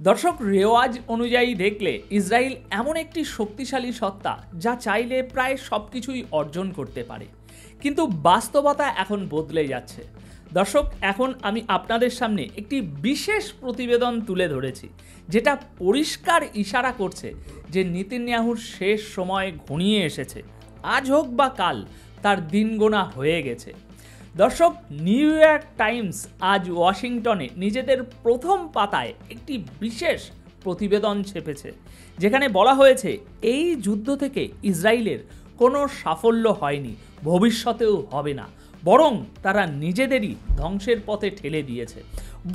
দর্শক, রেওয়াজ অনুযায়ী দেখলে ইসরায়েল এমন একটি শক্তিশালী সত্তা যা চাইলে প্রায় সব কিছুই অর্জন করতে পারে, কিন্তু বাস্তবতা এখন বদলে যাচ্ছে। দর্শক, এখন আমি আপনাদের সামনে একটি বিশেষ প্রতিবেদন তুলে ধরেছি, যেটা পরিষ্কার ইশারা করছে যে নেতানিয়াহুর শেষ সময় ঘনিয়ে এসেছে। আজ হোক বা কাল তার দিন গোনা হয়ে গেছে। দর্শক, নিউ ইয়র্ক টাইমস আজ ওয়াশিংটনে নিজেদের প্রথম পাতায় একটি বিশেষ প্রতিবেদন ছেপেছে, যেখানে বলা হয়েছে এই যুদ্ধ থেকে ইসরায়েলের কোনো সাফল্য হয়নি, ভবিষ্যতেও হবে না, বরং তারা নিজেদেরই ধ্বংসের পথে ঠেলে দিয়েছে।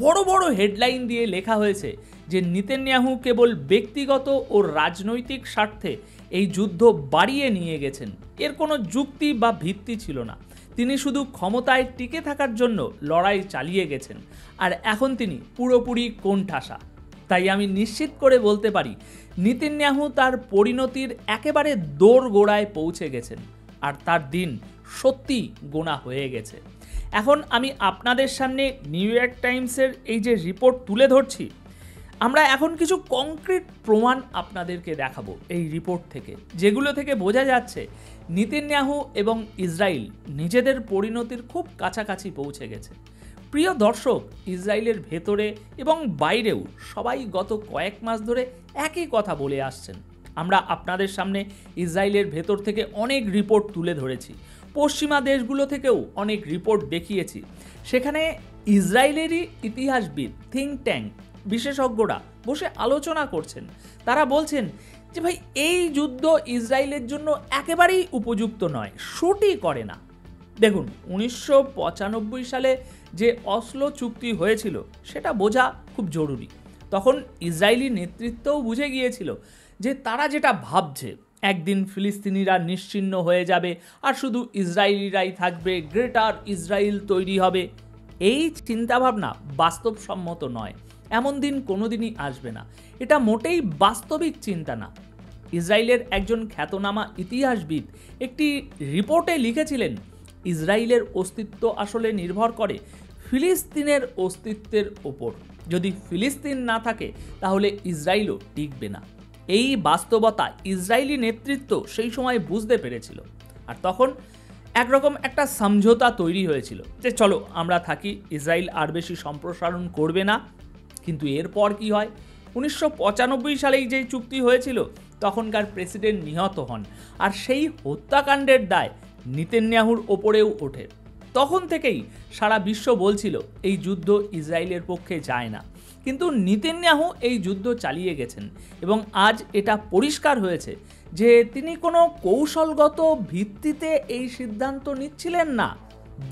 বড় বড় হেডলাইন দিয়ে লেখা হয়েছে যে নেতানিয়াহু কেবল ব্যক্তিগত ও রাজনৈতিক স্বার্থে এই যুদ্ধ বাড়িয়ে নিয়ে গেছেন। এর কোনো যুক্তি বা ভিত্তি ছিল না। তিনি শুধু ক্ষমতায় টিকে থাকার জন্য লড়াই চালিয়ে গেছেন, আর এখন তিনি পুরোপুরি কোণঠাসা। তাই আমি নিশ্চিত করে বলতে পারি, নেতানিয়াহু তার পরিণতির একেবারে দোরগোড়ায় পৌঁছে গেছেন, আর তার দিন সত্যি গোনা হয়ে গেছে। এখন আমি আপনাদের সামনে নিউ ইয়র্ক টাইমসের এই যে রিপোর্ট তুলে ধরছি, আমরা এখন কিছু কংক্রিট প্রমাণ আপনাদেরকে দেখাবো এই রিপোর্ট থেকে, যেগুলো থেকে বোঝা যাচ্ছে নেতানিয়াহু এবং ইসরায়েল নিজেদের পরিণতির খুব কাছাকাছি পৌঁছে গেছে। প্রিয় দর্শক, ইসরায়েলের ভেতরে এবং বাইরেও সবাই গত কয়েক মাস ধরে একই কথা বলে আসছেন। আমরা আপনাদের সামনে ইসরায়েলের ভেতর থেকে অনেক রিপোর্ট তুলে ধরেছি, পশ্চিমা দেশগুলো থেকেও অনেক রিপোর্ট দেখিয়েছি। সেখানে ইসরায়েলেরই ইতিহাসবিদ, থিঙ্ক ট্যাঙ্ক বিশেষজ্ঞরা বসে আলোচনা করছেন। তারা বলছেন যে ভাই, এই যুদ্ধ ইসরায়েলের জন্য একেবারেই উপযুক্ত নয়, শুটই করে না। দেখুন, 1995 সালে যে অসলো চুক্তি হয়েছিল সেটা বোঝা খুব জরুরি। তখন ইসরায়েলি নেতৃত্বও বুঝে গিয়েছিল যে তারা যেটা ভাবছে, একদিন ফিলিস্তিনিরা নিশ্চিহ্ন হয়ে যাবে আর শুধু ইসরায়েলিরাই থাকবে, গ্রেটার ইসরায়েল তৈরি হবে। এই চিন্তাভাবনা বাস্তবসম্মত নয়, এমন দিন কোনোদিনই আসবে না। এটা মোটেই বাস্তবিক চিন্তা না। ইসরায়েলের একজন খ্যাতনামা ইতিহাসবিদ একটি রিপোর্টে লিখেছিলেন, ইসরায়েলের অস্তিত্ব আসলে নির্ভর করে ফিলিস্তিনের অস্তিত্বের ওপর। যদি ফিলিস্তিন না থাকে তাহলে ইসরায়েলও টিকবে না। এই বাস্তবতা ইসরায়েলি নেতৃত্ব সেই সময় বুঝতে পেরেছিল, আর তখন একরকম একটা সমঝোতা তৈরি হয়েছিল যে চলো আমরা থাকি, ইসরায়েল আর বেশি সম্প্রসারণ করবে না। কিন্তু এরপর কি হয়? 1995 সালেই যে চুক্তি হয়েছিল, তখনকার প্রেসিডেন্ট নিহত হন, আর সেই হত্যাকাণ্ডের দায় নেতানিয়াহুর ওপরেও ওঠে। তখন থেকেই সারা বিশ্ব বলছিল এই যুদ্ধ ইসরায়েলের পক্ষে যায় না, কিন্তু নেতানিয়াহু এই যুদ্ধ চালিয়ে গেছেন। এবং আজ এটা পরিষ্কার হয়েছে যে তিনি কোনো কৌশলগত ভিত্তিতে এই সিদ্ধান্ত নিচ্ছিলেন না,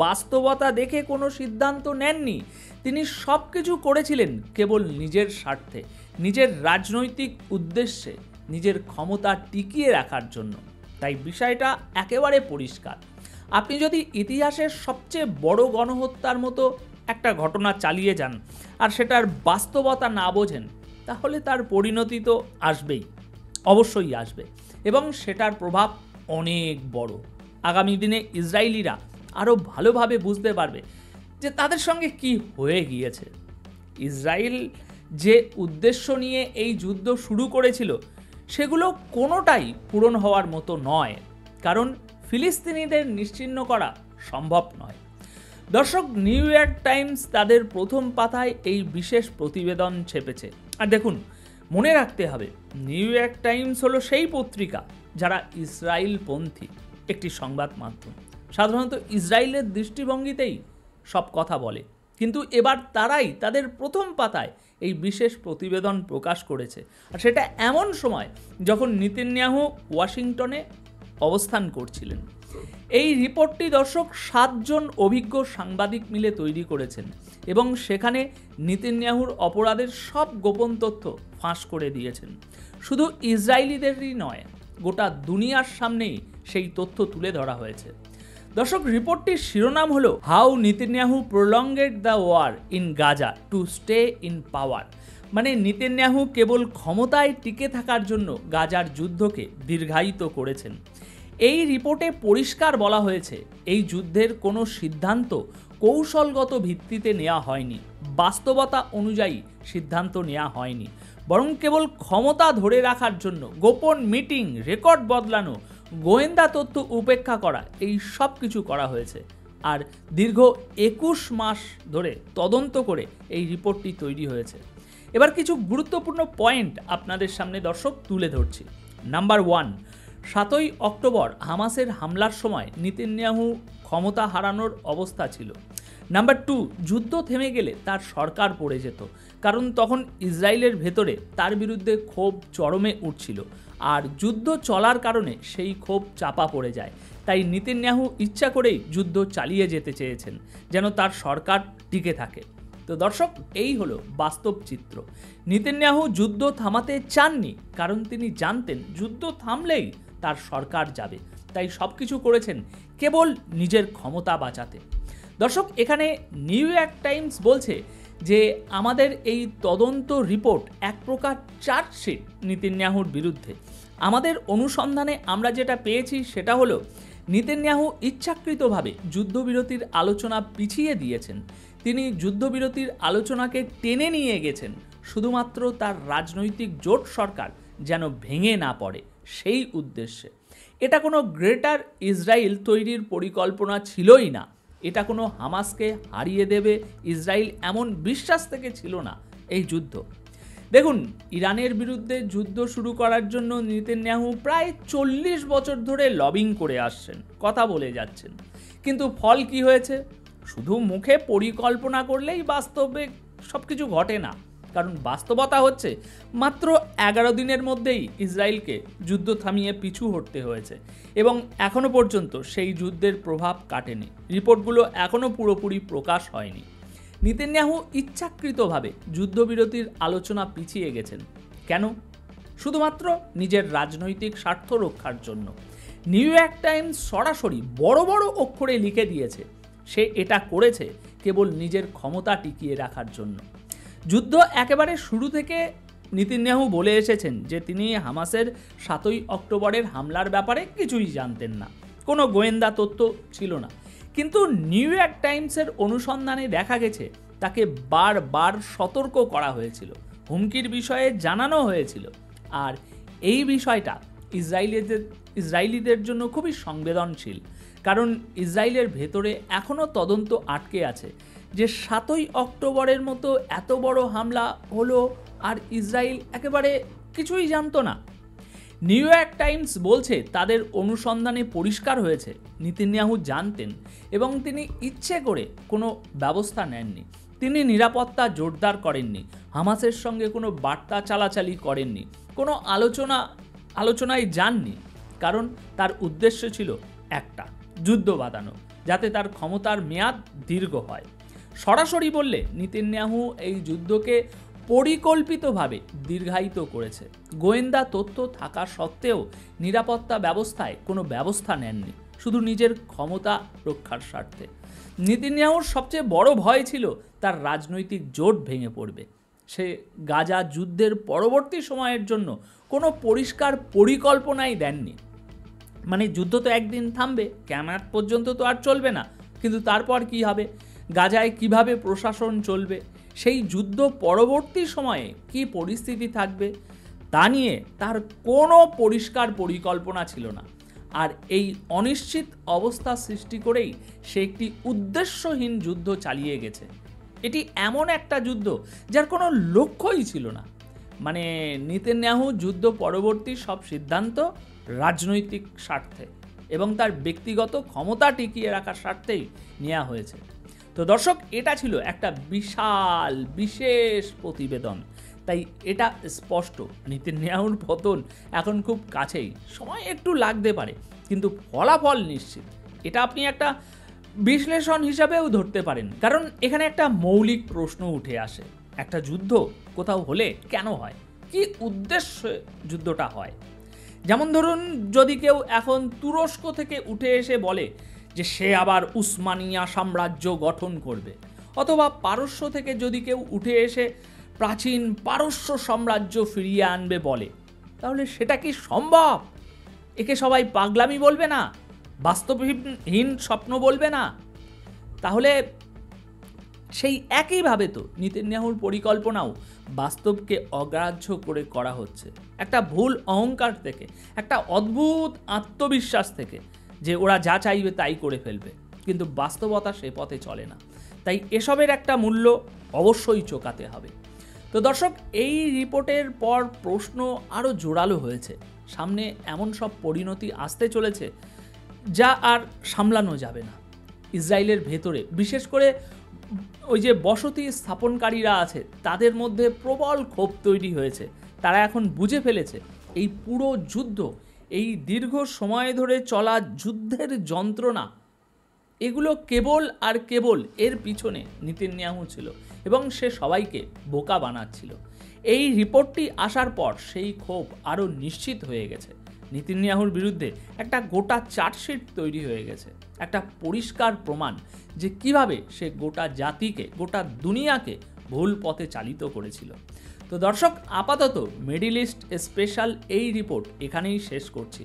বাস্তবতা দেখে কোনো সিদ্ধান্ত নেননি। তিনি সব কিছু করেছিলেন কেবল নিজের স্বার্থে, নিজের রাজনৈতিক উদ্দেশ্যে, নিজের ক্ষমতা টিকিয়ে রাখার জন্য। তাই বিষয়টা একেবারে পরিষ্কার। আপনি যদি ইতিহাসের সবচেয়ে বড় গণহত্যার মতো একটা ঘটনা চালিয়ে যান আর সেটার বাস্তবতা না বোঝেন, তাহলে তার পরিণতি তো আসবেই, অবশ্যই আসবে, এবং সেটার প্রভাব অনেক বড়। আগামী দিনে ইসরায়েলিরা আরও ভালোভাবে বুঝতে পারবে যে তাদের সঙ্গে কি হয়ে গিয়েছে। ইসরায়েল যে উদ্দেশ্য নিয়ে এই যুদ্ধ শুরু করেছিল, সেগুলো কোনোটাই পূরণ হওয়ার মতো নয়, কারণ ফিলিস্তিনিদের নিশ্চিহ্ন করা সম্ভব নয়। দর্শক, নিউ ইয়র্ক টাইমস তাদের প্রথম পাতায় এই বিশেষ প্রতিবেদন ছেপেছে। আর দেখুন, মনে রাখতে হবে, নিউ ইয়র্ক টাইমস হলো সেই পত্রিকা যারা ইসরায়েলপন্থী একটি সংবাদ মাধ্যম। সাধারণত ইসরায়েলের দৃষ্টিভঙ্গিতেই সব কথা বলে, কিন্তু এবার তারাই তাদের প্রথম পাতায় এই বিশেষ প্রতিবেদন প্রকাশ করেছে। আর সেটা এমন সময় যখন নেতানিয়াহু ওয়াশিংটনে অবস্থান করছিলেন। এই রিপোর্টটি দর্শক 7 জন অভিজ্ঞ সাংবাদিক মিলে তৈরি করেছেন, এবং সেখানে নেতানিয়াহুর অপরাধের সব গোপন তথ্য ফাঁস করে দিয়েছেন। শুধু ইসরায়েলিদেরই নয়, গোটা দুনিয়ার সামনেই সেই তথ্য তুলে ধরা হয়েছে। দর্শক, রিপোর্টটির শিরোনাম হলো how Netanyahu prolonged the war in Gaza to stay in power. মানে নেতানিয়াহু কেবল ক্ষমতায় টিকে থাকার জন্য গাজার যুদ্ধকে দীর্ঘায়িত করেছেন। এই রিপোর্টে পরিষ্কার বলা হয়েছে, এই যুদ্ধের কোনো সিদ্ধান্ত কৌশলগত ভিত্তিতে নেওয়া হয়নি, বাস্তবতা অনুযায়ী সিদ্ধান্ত নেওয়া হয়নি, বরং কেবল ক্ষমতা ধরে রাখার জন্য গোপন মিটিং, রেকর্ড বদলানো, গোয়েন্দা তথ্য উপেক্ষা করা, এই সব কিছু করা হয়েছে। আর দীর্ঘ 21 মাস ধরে তদন্ত করে এই রিপোর্টটি তৈরি হয়েছে। এবার কিছু গুরুত্বপূর্ণ পয়েন্ট আপনাদের সামনে দর্শক তুলে ধরছি। নাম্বার 1, 7ই অক্টোবর হামাসের হামলার সময় নেতানিয়াহু ক্ষমতা হারানোর অবস্থা ছিল। নাম্বার 2, যুদ্ধ থেমে গেলে তার সরকার পড়ে যেত, কারণ তখন ইসরায়েলের ভেতরে তার বিরুদ্ধে ক্ষোভ চরমে উঠছিল, আর যুদ্ধ চলার কারণে সেই ক্ষোভ চাপা পড়ে যায়। তাই নেতানিয়াহু ইচ্ছা করেই যুদ্ধ চালিয়ে যেতে চেয়েছেন, যেন তার সরকার টিকে থাকে। তো দর্শক, এই হলো বাস্তব চিত্র। নেতানিয়াহু যুদ্ধ থামাতে চাননি, কারণ তিনি জানতেন যুদ্ধ থামলেই তার সরকার যাবে। তাই সব কিছু করেছেন কেবল নিজের ক্ষমতা বাঁচাতে। দর্শক, এখানে নিউ ইয়র্ক টাইমস বলছে যে আমাদের এই তদন্ত রিপোর্ট এক প্রকার চার্জশিট নেতানিয়াহুর বিরুদ্ধে। আমাদের অনুসন্ধানে আমরা যেটা পেয়েছি সেটা হলো নেতানিয়াহু ইচ্ছাকৃতভাবে যুদ্ধবিরতির আলোচনা পিছিয়ে দিয়েছেন। তিনি যুদ্ধবিরতির আলোচনাকে টেনে নিয়ে গেছেন শুধুমাত্র তার রাজনৈতিক জোট সরকার যেন ভেঙে না পড়ে, সেই উদ্দেশ্যে। এটা কোনো গ্রেটার ইসরায়েল তৈরির পরিকল্পনা ছিলই না। এটা কোনো হামাসকে হারিয়ে দেবে ইসরায়েল এমন বিশ্বাস থেকে ছিল না এই যুদ্ধ। দেখুন, ইরানের বিরুদ্ধে যুদ্ধ শুরু করার জন্য নেতানিয়াহু প্রায় 40 বছর ধরে লবিং করে আসছেন, কথা বলে যাচ্ছেন। কিন্তু ফল কি হয়েছে? শুধু মুখে পরিকল্পনা করলেই বাস্তবে সব কিছু ঘটে না। কারণ বাস্তবতা হচ্ছে মাত্র 11 দিনের মধ্যেই ইসরায়েলকে যুদ্ধ থামিয়ে পিছু হটতে হয়েছে, এবং এখনও পর্যন্ত সেই যুদ্ধের প্রভাব কাটেনি। রিপোর্টগুলো এখনও পুরোপুরি প্রকাশ হয়নি। নেতানিয়াহু ইচ্ছাকৃতভাবে যুদ্ধবিরতির আলোচনা পিছিয়ে গেছেন। কেন? শুধুমাত্র নিজের রাজনৈতিক স্বার্থ রক্ষার জন্য। নিউ ইয়র্ক টাইমস সরাসরি বড় বড় অক্ষরে লিখে দিয়েছে সে এটা করেছে কেবল নিজের ক্ষমতা টিকিয়ে রাখার জন্য। যুদ্ধ একেবারে শুরু থেকে নেতানিয়াহু বলে এসেছেন যে তিনি হামাসের 7ই অক্টোবরের হামলার ব্যাপারে কিছুই জানতেন না, কোনো গোয়েন্দা তথ্য ছিল না। কিন্তু নিউ ইয়র্ক টাইমসের অনুসন্ধানে দেখা গেছে তাকে বারবার সতর্ক করা হয়েছিল, হুমকির বিষয়ে জানানো হয়েছিল। আর এই বিষয়টা ইসরায়েলিদের জন্য খুবই সংবেদনশীল, কারণ ইসরায়েলের ভেতরে এখনও তদন্ত আটকে আছে যে 7ই অক্টোবরের মতো এত বড় হামলা হলো আর ইসরায়েল একেবারে কিছুই জানতো না। নিউ ইয়র্ক টাইমস বলছে তাদের অনুসন্ধানে পরিষ্কার হয়েছে নেতানিয়াহু জানতেন, এবং তিনি ইচ্ছে করে কোনো ব্যবস্থা নেননি। তিনি নিরাপত্তা জোরদার করেননি, হামাসের সঙ্গে কোনো বার্তা চালাচালি করেননি, কোনো আলোচনায় যাননি, কারণ তার উদ্দেশ্য ছিল একটা, যুদ্ধ বাঁধানো, যাতে তার ক্ষমতার মেয়াদ দীর্ঘ হয়। সরাসরি বললে নেতানিয়াহু এই যুদ্ধকে পরিকল্পিতভাবে দীর্ঘায়িত করেছে। গোয়েন্দা তথ্য থাকা সত্ত্বেও নিরাপত্তা ব্যবস্থায় কোনো ব্যবস্থা নেননি, শুধু নিজের ক্ষমতা রক্ষার স্বার্থে। নেতানিয়াহুর সবচেয়ে বড় ভয় ছিল তার রাজনৈতিক জোট ভেঙে পড়বে। সে গাজা যুদ্ধের পরবর্তী সময়ের জন্য কোনো পরিষ্কার পরিকল্পনাই দেননি। মানে যুদ্ধ তো একদিন থামবে, কিয়ামত পর্যন্ত তো আর চলবে না, কিন্তু তারপর কি হবে? গাজায় কিভাবে প্রশাসন চলবে? সেই যুদ্ধ পরবর্তী সময়ে কি পরিস্থিতি থাকবে তা নিয়ে তার কোনো পরিষ্কার পরিকল্পনা ছিল না। আর এই অনিশ্চিত অবস্থা সৃষ্টি করেই সে একটি উদ্দেশ্যহীন যুদ্ধ চালিয়ে গেছে। এটি এমন একটা যুদ্ধ যার কোনো লক্ষ্যই ছিল না। মানে নেতানিয়াহু যুদ্ধ পরবর্তী সব সিদ্ধান্ত রাজনৈতিক স্বার্থে এবং তার ব্যক্তিগত ক্ষমতা টিকিয়ে রাখার স্বার্থেই নেওয়া হয়েছে। তো দর্শক, এটা ছিল একটা বিশেষ প্রতিবেদন। তাই এটা স্পষ্ট নেতানিয়াহুর পতন এখন খুব কাছেই। সময় একটু লাগতে পারে, কিন্তু ফলাফল নিশ্চিত। এটা আপনি একটা বিশ্লেষণ হিসাবেও ধরতে পারেন, কারণ এখানে একটা মৌলিক প্রশ্ন উঠে আসে, একটা যুদ্ধ কোথাও হলে কেন হয়, কি উদ্দেশ্যে যুদ্ধটা হয়। যেমন ধরুন, যদি কেউ এখন তুরস্ক থেকে উঠে এসে বলে যে সে আবার উসমানিয়া সাম্রাজ্য গঠন করবে, অথবা পারস্য থেকে যদি কেউ উঠে এসে প্রাচীন পারস্য সাম্রাজ্য ফিরিয়ে আনবে বলে, তাহলে সেটা কি সম্ভব? একে সবাই পাগলামি বলবে না? বাস্তবহীন স্বপ্ন বলবে না? তাহলে সেই একইভাবে তো নেতানিয়াহুর পরিকল্পনাও বাস্তবকে অগ্রাহ্য করে করা হচ্ছে, একটা ভুল অহংকার থেকে, একটা অদ্ভুত আত্মবিশ্বাস থেকে যে ওরা যা চাইবে তাই করে ফেলবে, কিন্তু বাস্তবতা সে পথে চলে না। তাই এসবের একটা মূল্য অবশ্যই চোকাতে হবে। তো দর্শক, এই রিপোর্টের পর প্রশ্ন আরও জোরালো হয়েছে। সামনে এমন সব পরিণতি আসতে চলেছে যা আর সামলানো যাবে না। ইসরায়েলের ভেতরে বিশেষ করে ওই যে বসতি স্থাপনকারীরা আছে তাদের মধ্যে প্রবল ক্ষোভ তৈরি হয়েছে। তারা এখন বুঝে ফেলেছে এই পুরো যুদ্ধ, এই দীর্ঘ সময় ধরে চলা যুদ্ধের যন্ত্রণা, এগুলো কেবল আর কেবল এর পিছনে নেতানিয়াহু ছিল এবং সে সবাইকে বোকা বানাচ্ছিল। এই রিপোর্টটি আসার পর সেই ক্ষোভ আরও নিশ্চিত হয়ে গেছে। নেতানিয়াহুর বিরুদ্ধে একটা গোটা চার্জশিট তৈরি হয়ে গেছে, একটা পরিষ্কার প্রমাণ যে কিভাবে সে গোটা জাতিকে, গোটা দুনিয়াকে ভুল পথে চালিত করেছিল। তো দর্শক, আপাতত মিডল ইস্ট স্পেশাল এই রিপোর্ট এখানেই শেষ করছি।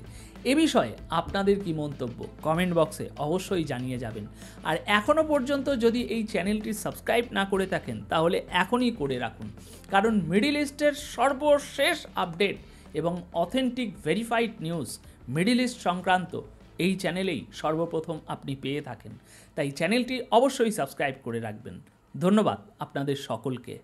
এ বিষয়ে আপনাদের কি মন্তব্য কমেন্ট বক্সে অবশ্যই জানিয়ে যাবেন। আর এখনও পর্যন্ত যদি এই চ্যানেলটি সাবস্ক্রাইব না করে থাকেন তাহলে এখনই করে রাখুন, কারণ মিডল ইস্টের সর্বশেষ আপডেট এবং authentic verified news middle east সংক্রান্ত এই চ্যানেলেই সর্বপ্রথম আপনি পেয়ে থাকেন। তাই চ্যানেলটি অবশ্যই সাবস্ক্রাইব করে রাখবেন। ধন্যবাদ আপনাদের সকলকে।